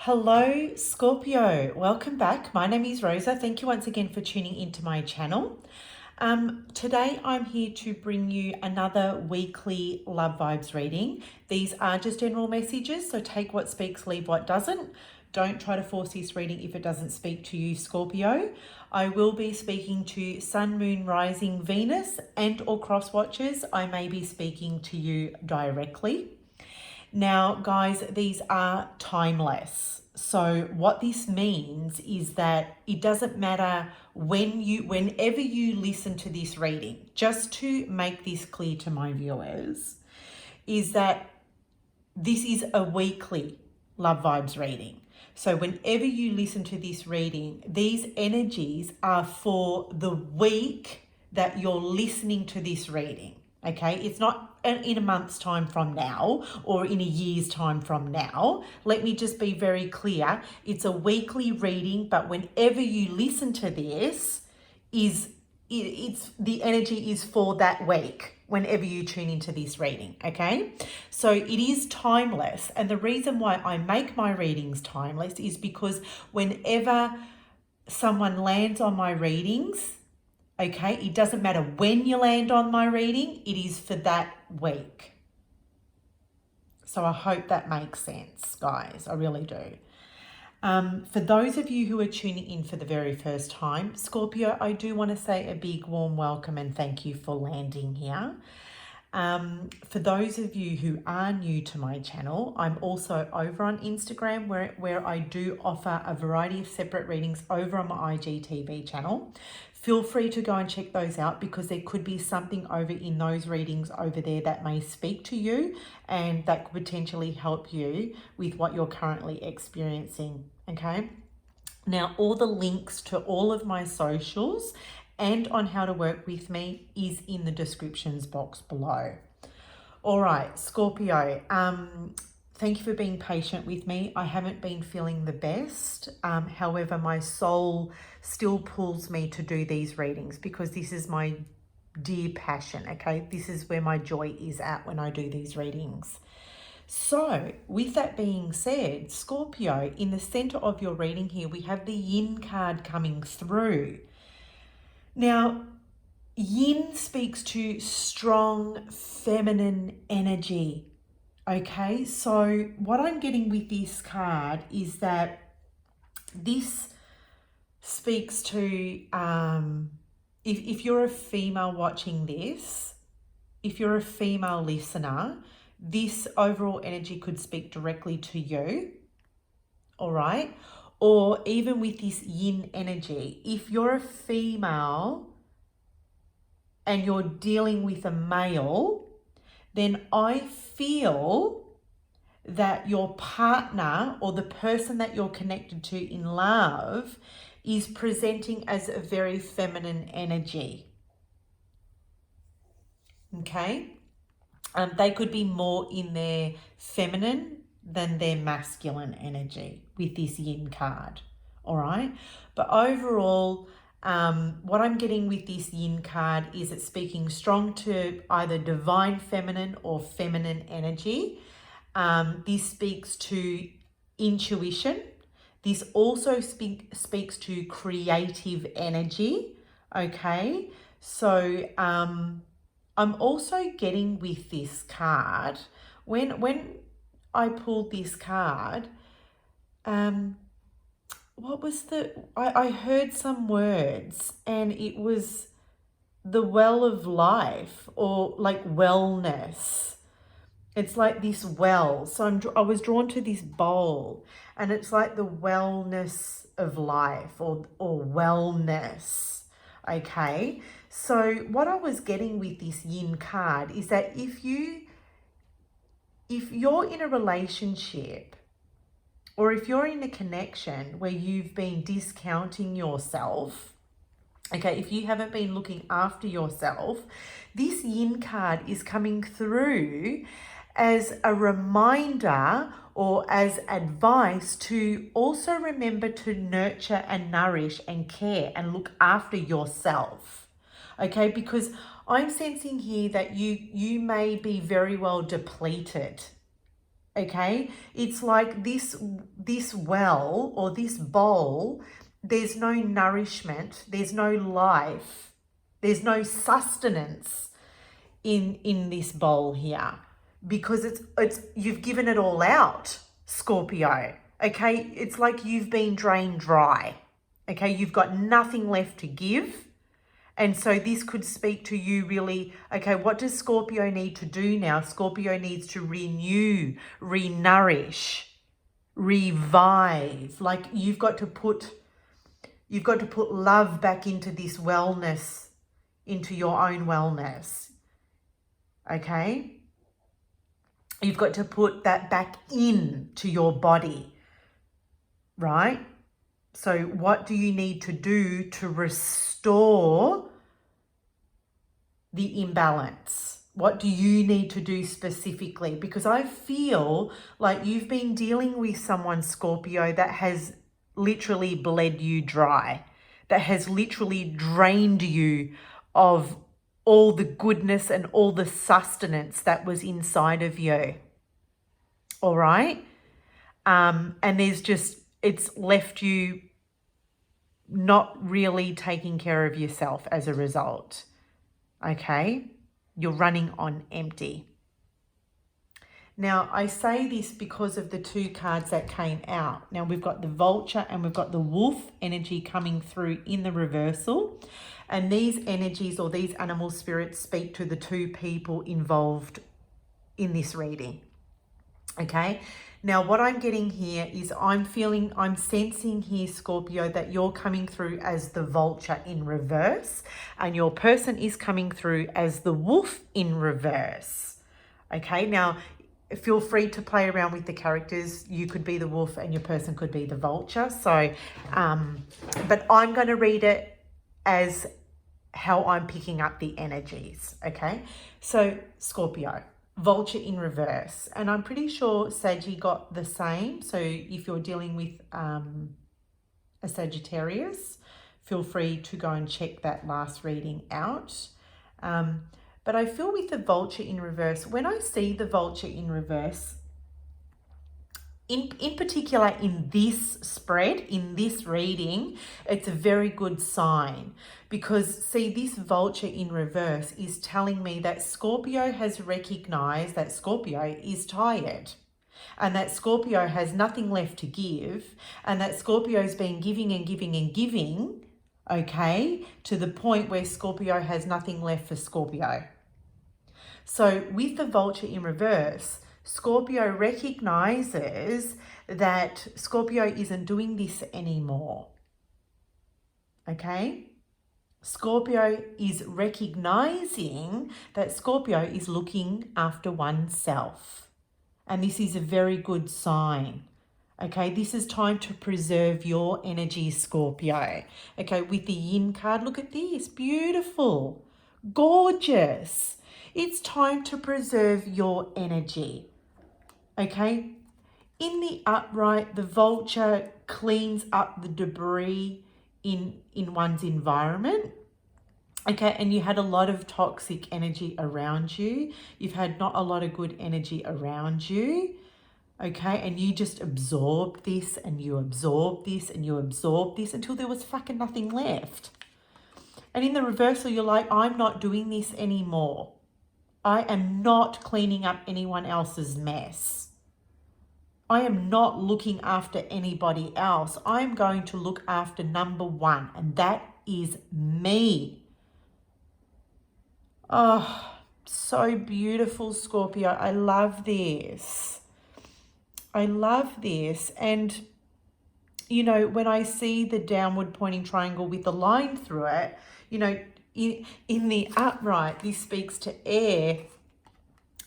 Hello, Scorpio. Welcome back. My name is Rosa. Thank you once again for tuning into my channel. Today I'm here to bring you another weekly love vibes reading. These are just general messages, so take what speaks, leave what doesn't. Don't try to force this reading if it doesn't speak to you, Scorpio. I will be speaking to Sun, Moon, Rising, Venus and or cross watchers. I may be speaking to you directly. Now, guys, these are timeless. So what this means is that it doesn't matter whenever you listen to this reading, just to make this clear to my viewers, is that this is a weekly love vibes reading. So whenever you listen to this reading, these energies are for the week that you're listening to this reading. Okay, it's not in a month's time from now or in a year's time from now. Let me just be very clear. It's a weekly reading, but whenever you listen to this, it's the energy is for that week whenever you tune into this reading, okay? So it is timeless. And the reason why I make my readings timeless is because whenever someone lands on my readings, okay, it doesn't matter when you land on my reading, it is for that week. So I hope that makes sense, guys. I really do. For those of you who are tuning in for the very first time, Scorpio, I do want to say a big warm welcome and thank you for landing here. For those of you who are new to my channel, I'm also over on Instagram where I do offer a variety of separate readings over on my IGTV channel. Feel free to go and check those out because there could be something over in those readings over there that may speak to you and that could potentially help you with what you're currently experiencing, okay? Now, all the links to all of my socials and on how to work with me is in the descriptions box below. All right, Scorpio, thank you for being patient with me. I haven't been feeling the best. However, my soul still pulls me to do these readings because this is my dear passion, okay? This is where my joy is at when I do these readings. So with that being said, Scorpio, in the center of your reading here, we have the Yin card coming through. Now, Yin speaks to strong feminine energy. Okay, so what I'm getting with this card is that this speaks to, if you're a female watching this, if you're a female listener, this overall energy could speak directly to you, all right? Or even with this yin energy, if you're a female and you're dealing with a male, then I feel that your partner or the person that you're connected to in love is presenting as a very feminine energy. Okay? They could be more in their feminine than their masculine energy with this yin card. All right? But overall, what I'm getting with this yin card is it's speaking strong to either divine feminine or feminine energy. This speaks to intuition. This also speaks to creative energy. Okay, so I'm also getting with this card, when I pulled this card, what was I heard some words and it was the well of life or like wellness. It's like this well. So I was drawn to this bowl and it's like the wellness of life or wellness. Okay. So what I was getting with this yin card is that if you're in a relationship or if you're in a connection where you've been discounting yourself, okay, if you haven't been looking after yourself, this yin card is coming through as a reminder or as advice to also remember to nurture and nourish and care and look after yourself. Okay, because I'm sensing here that you may be very well depleted. Okay, it's like this well or this bowl, there's no nourishment, there's no life, there's no sustenance in this bowl here, because it's you've given it all out, Scorpio. Okay, it's like you've been drained dry. Okay, you've got nothing left to give. And so this could speak to you really, okay, what does Scorpio need to do now? Scorpio needs to renew, renourish, revive. Like you've got to put love back into this wellness, into your own wellness. Okay? You've got to put that back into your body, right? So what do you need to do to restore the imbalance? What do you need to do specifically? Because I feel like you've been dealing with someone, Scorpio, that has literally bled you dry, that has literally drained you of all the goodness and all the sustenance that was inside of you. All right? And it's left you not really taking care of yourself as a result. Okay? You're running on empty. Now, I say this because of the two cards that came out. Now, we've got the vulture and we've got the wolf energy coming through in the reversal. And these energies or these animal spirits speak to the two people involved in this reading. Okay? Now, what I'm getting here is I'm sensing here, Scorpio, that you're coming through as the vulture in reverse and your person is coming through as the wolf in reverse. Okay, now feel free to play around with the characters. You could be the wolf and your person could be the vulture. So, but I'm going to read it as how I'm picking up the energies. Okay, so Scorpio. Vulture in reverse, and I'm pretty sure Saggy got the same. So if you're dealing with a Sagittarius, feel free to go and check that last reading out. But I feel with the vulture in reverse, when I see the vulture in reverse, in particular in this spread, in this reading, it's a very good sign, because see, this vulture in reverse is telling me that Scorpio has recognized that Scorpio is tired and that Scorpio has nothing left to give, and that Scorpio's been giving and giving and giving, okay, to the point where Scorpio has nothing left for Scorpio. So with the vulture in reverse, Scorpio recognizes that Scorpio isn't doing this anymore. Okay? Scorpio is recognizing that Scorpio is looking after oneself. And this is a very good sign. Okay, this is time to preserve your energy, Scorpio. Okay, with the yin card, look at this. Beautiful. Gorgeous. It's time to preserve your energy. Okay, in the upright, the vulture cleans up the debris in one's environment. Okay, and you had a lot of toxic energy around you. You've had not a lot of good energy around you. Okay, and you just absorbed this and you absorbed this and you absorbed this until there was fucking nothing left. And in the reversal, you're like, I'm not doing this anymore. I am not cleaning up anyone else's mess. I am not looking after anybody else. I'm going to look after number one, and that is me. Oh, so beautiful, Scorpio. I love this. I love this. And, you know, when I see the downward pointing triangle with the line through it, you know, in the upright, this speaks to air,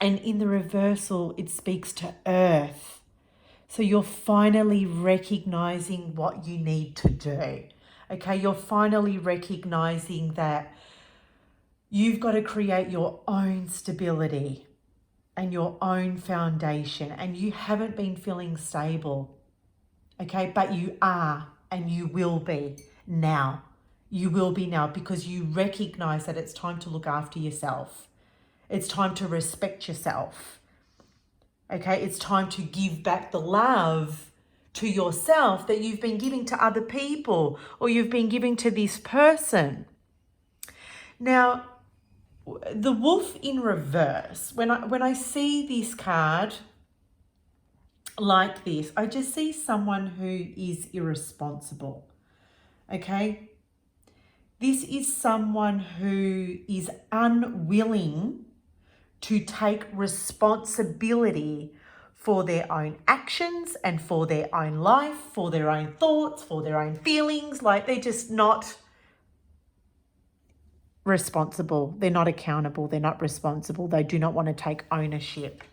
and in the reversal, it speaks to earth. So you're finally recognizing what you need to do. Okay, you're finally recognizing that you've got to create your own stability and your own foundation, and you haven't been feeling stable. Okay, but you are, and you will be now. You will be now, because you recognize that it's time to look after yourself. It's time to respect yourself. Okay, it's time to give back the love to yourself that you've been giving to other people or you've been giving to this person. Now, the wolf in reverse, when I see this card like this, I just see someone who is irresponsible. Okay? This is someone who is unwilling to take responsibility for their own actions and for their own life, for their own thoughts, for their own feelings. Like, they're just not responsible. They're not accountable. They're not responsible. They do not want to take ownership.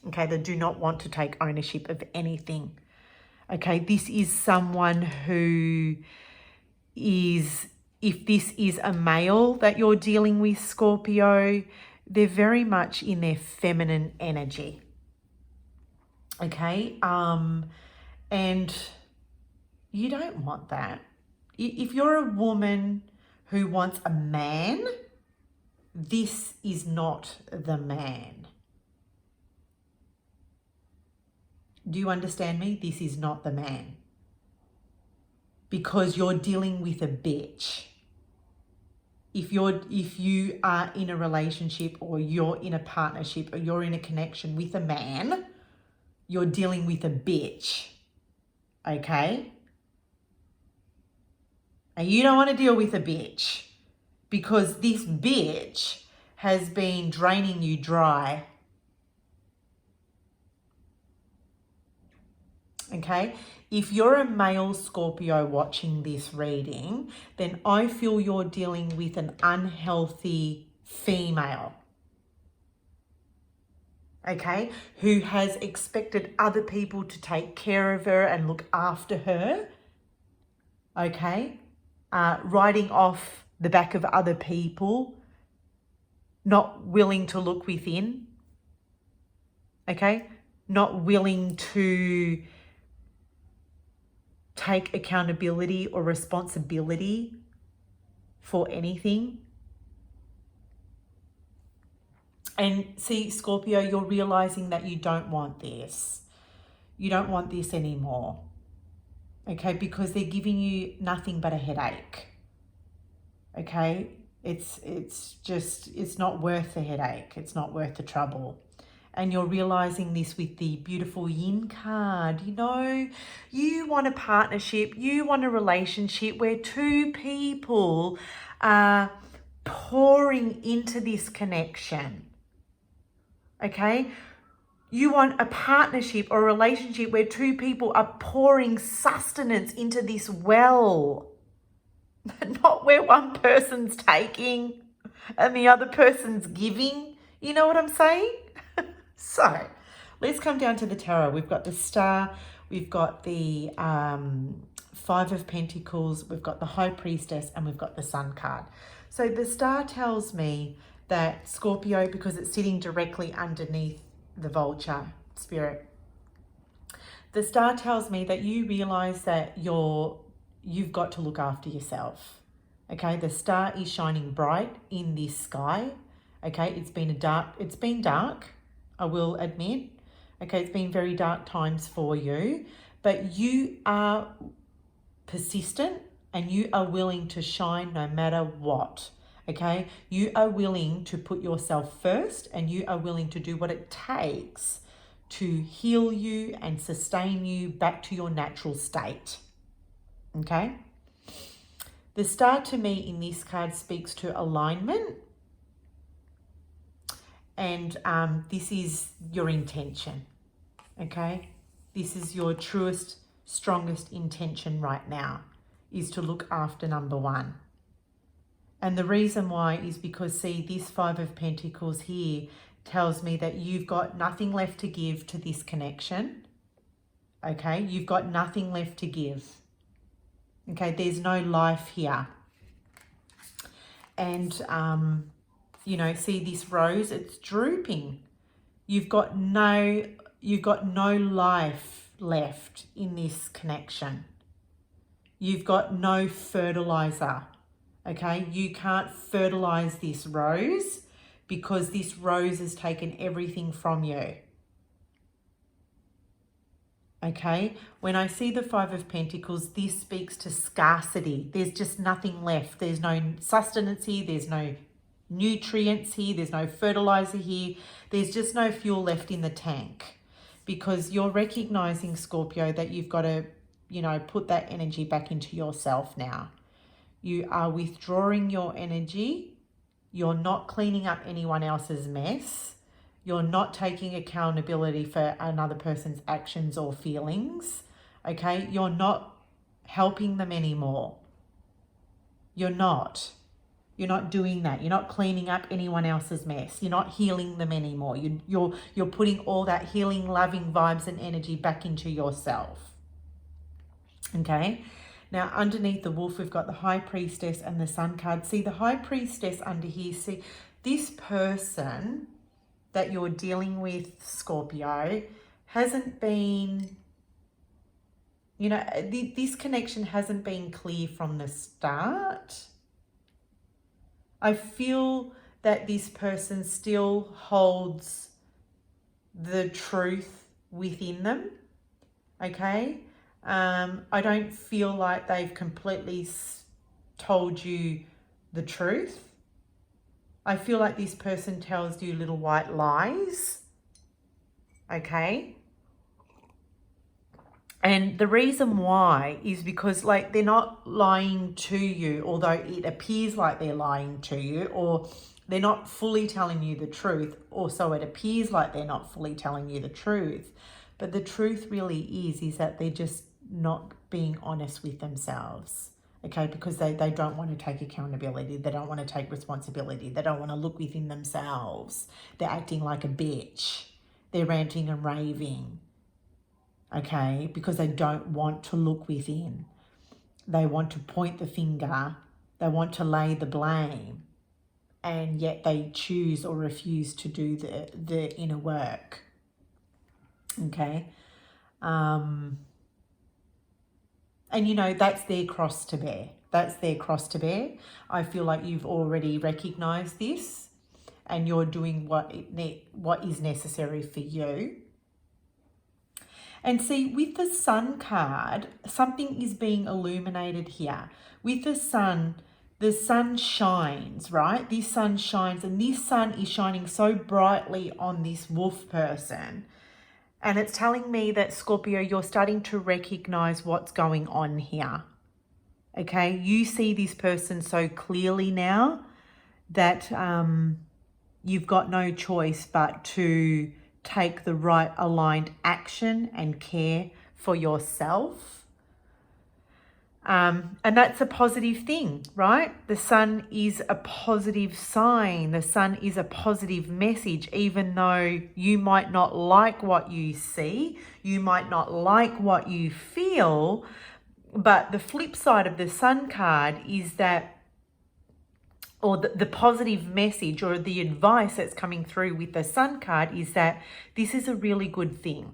Okay, they do not want to take ownership of anything. Okay, this is someone who is, if this is a male that you're dealing with, Scorpio, they're very much in their feminine energy. Okay, and you don't want that. If you're a woman who wants a man, this is not the man. Do you understand me? This is not the man. Because you're dealing with a bitch. If you are in a relationship or you're in a partnership or you're in a connection with a man, you're dealing with a bitch. Okay? And you don't want to deal with a bitch because this bitch has been draining you dry. Okay? If you're a male Scorpio watching this reading, then I feel you're dealing with an unhealthy female. Okay? Who has expected other people to take care of her and look after her. Okay? Riding off the back of other people, not willing to look within. Okay? Not willing to take accountability or responsibility for anything. And see, Scorpio, you're realizing that you don't want this. You don't want this anymore. Okay, because they're giving you nothing but a headache. Okay, it's not worth the headache. It's not worth the trouble. And you're realizing this with the beautiful yin card. You know, you want a partnership, you want a relationship where two people are pouring into this connection. Okay? You want a partnership or a relationship where two people are pouring sustenance into this well. Not where one person's taking and the other person's giving. You know what I'm saying? So, let's come down to the tarot. We've got the Star, we've got the Five of Pentacles, we've got the High Priestess, and we've got the Sun card. So the Star tells me that Scorpio, because it's sitting directly underneath the Vulture spirit, the Star tells me that you realize that you've got to look after yourself. Okay, the Star is shining bright in this sky. Okay, it's been dark, I will admit. Okay, it's been very dark times for you, but you are persistent and you are willing to shine no matter what. Okay, you are willing to put yourself first and you are willing to do what it takes to heal you and sustain you back to your natural state. Okay, the Star to me in this card speaks to alignment. And this is your intention, okay? This is your truest, strongest intention right now, is to look after number one. And the reason why is because, see, this Five of Pentacles here tells me that you've got nothing left to give to this connection, okay? You've got nothing left to give, okay? There's no life here. And, you know, see this rose, it's drooping. You've got no life left in this connection. You've got no fertilizer, okay? You can't fertilize this rose because this rose has taken everything from you, Okay, when I see the Five of Pentacles, this speaks to scarcity. There's just nothing left. There's no sustenance here. There's no nutrients here. There's no fertilizer here. There's just no fuel left in the tank, because you're recognizing, Scorpio, that you've got to, you know, put that energy back into yourself now. You are withdrawing your energy. You're not cleaning up anyone else's mess. You're not taking accountability for another person's actions or feelings, okay? You're not helping them anymore. You're not. You're not doing that. You're not cleaning up anyone else's mess. You're not healing them anymore. You're putting all that healing, loving vibes and energy back into yourself, okay? Now, underneath the Wolf, we've got the High Priestess and the Sun card. See, the High Priestess under here, see, this person that you're dealing with, Scorpio, hasn't been, you know, this connection hasn't been clear from the start. I feel that this person still holds the truth within them, okay? I don't feel like they've completely told you the truth. I feel like this person tells you little white lies, okay? And the reason why is because, like, they're not lying to you, although it appears like they're lying to you, or they're not fully telling you the truth, or so it appears like they're not fully telling you the truth. But the truth really is that they're just not being honest with themselves. Okay, because they don't want to take accountability. They don't want to take responsibility. They don't want to look within themselves. They're acting like a bitch. They're ranting and raving. Okay, because they don't want to look within. They want to point the finger. They want to lay the blame. And yet they choose or refuse to do the inner work. Okay. And, you know, that's their cross to bear. That's their cross to bear. I feel like you've already recognized this and you're doing what is necessary for you. And see, with the Sun card, something is being illuminated here. With the sun shines, right? This sun shines, and this sun is shining so brightly on this Wolf person. And it's telling me that, Scorpio, you're starting to recognize what's going on here. Okay, you see this person so clearly now that you've got no choice but to take the right aligned action and care for yourself. And that's a positive thing, right? The sun is a positive sign. The sun is a positive message, even though you might not like what you see, you might not like what you feel. But the flip side of the Sun card is that, or the positive message or the advice that's coming through with the Sun card is that this is a really good thing.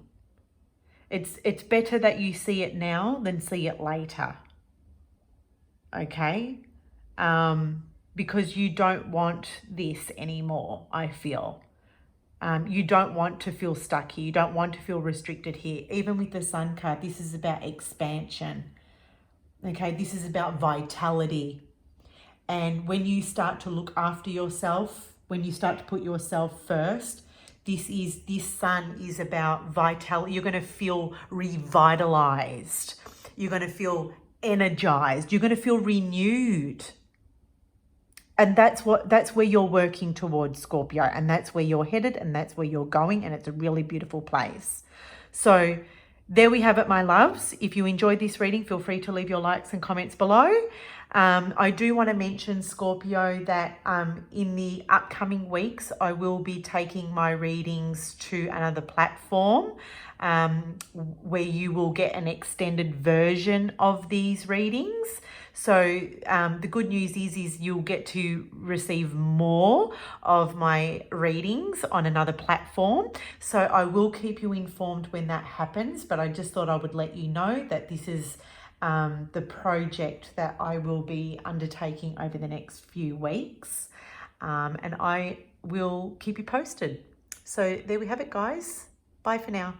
It's better that you see it now than see it later. Okay? Because you don't want this anymore, I feel. You don't want to feel stuck here. You don't want to feel restricted here. Even with the Sun card, this is about expansion. Okay? This is about vitality. And when you start to look after yourself, when you start to put yourself first, this sun is about vitality. You're going to feel revitalized. You're going to feel energized. You're going to feel renewed. And that's where you're working towards, Scorpio. And that's where you're headed, and that's where you're going. And it's a really beautiful place. So there we have it, my loves. If you enjoyed this reading, feel free to leave your likes and comments below. I do want to mention, Scorpio, that in the upcoming weeks, I will be taking my readings to another platform where you will get an extended version of these readings. So the good news is you'll get to receive more of my readings on another platform. So I will keep you informed when that happens, but I just thought I would let you know that this is the project that I will be undertaking over the next few weeks. And I will keep you posted. So there we have it, guys. Bye for now.